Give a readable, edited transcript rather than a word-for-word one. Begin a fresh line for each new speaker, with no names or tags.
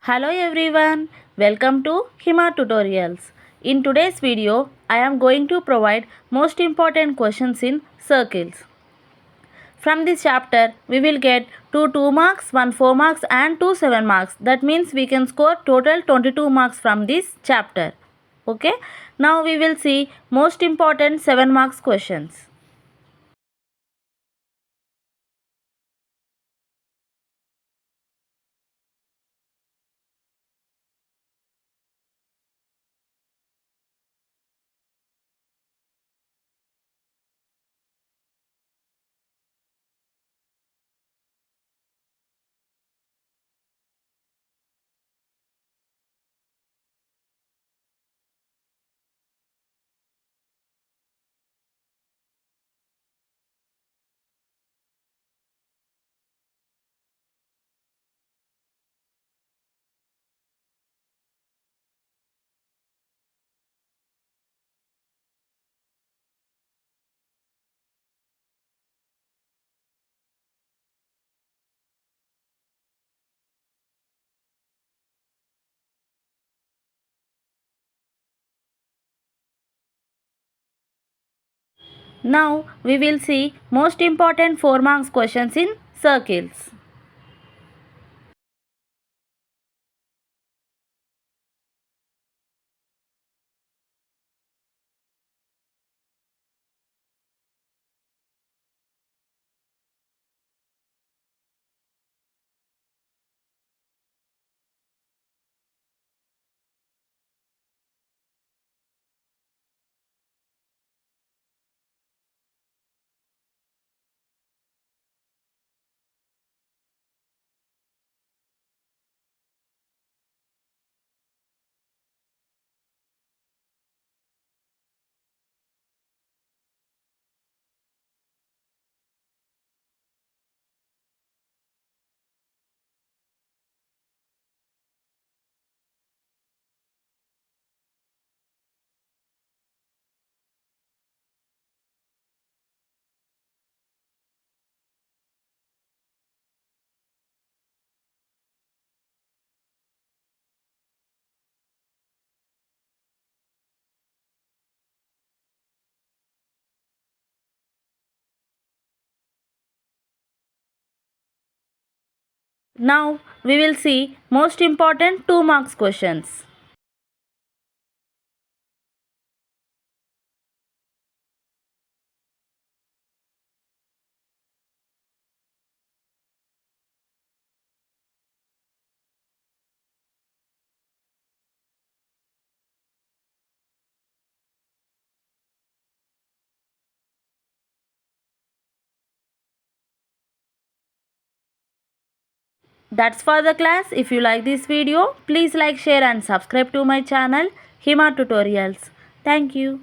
Hello everyone, welcome to Hima Tutorials. In today's video, I am going to provide most important questions in circles. From this chapter, we will get 2 marks, 1 4 marks and 2 7 marks. That means we can score total 22 marks from this chapter. Okay, now we will see most important 7 marks questions. Now we will see most important 4 marks questions in circles. Now we will see most important 2 marks questions. That's for the class. If you like this video, please like, share and subscribe to my channel Hima Tutorials. Thank you.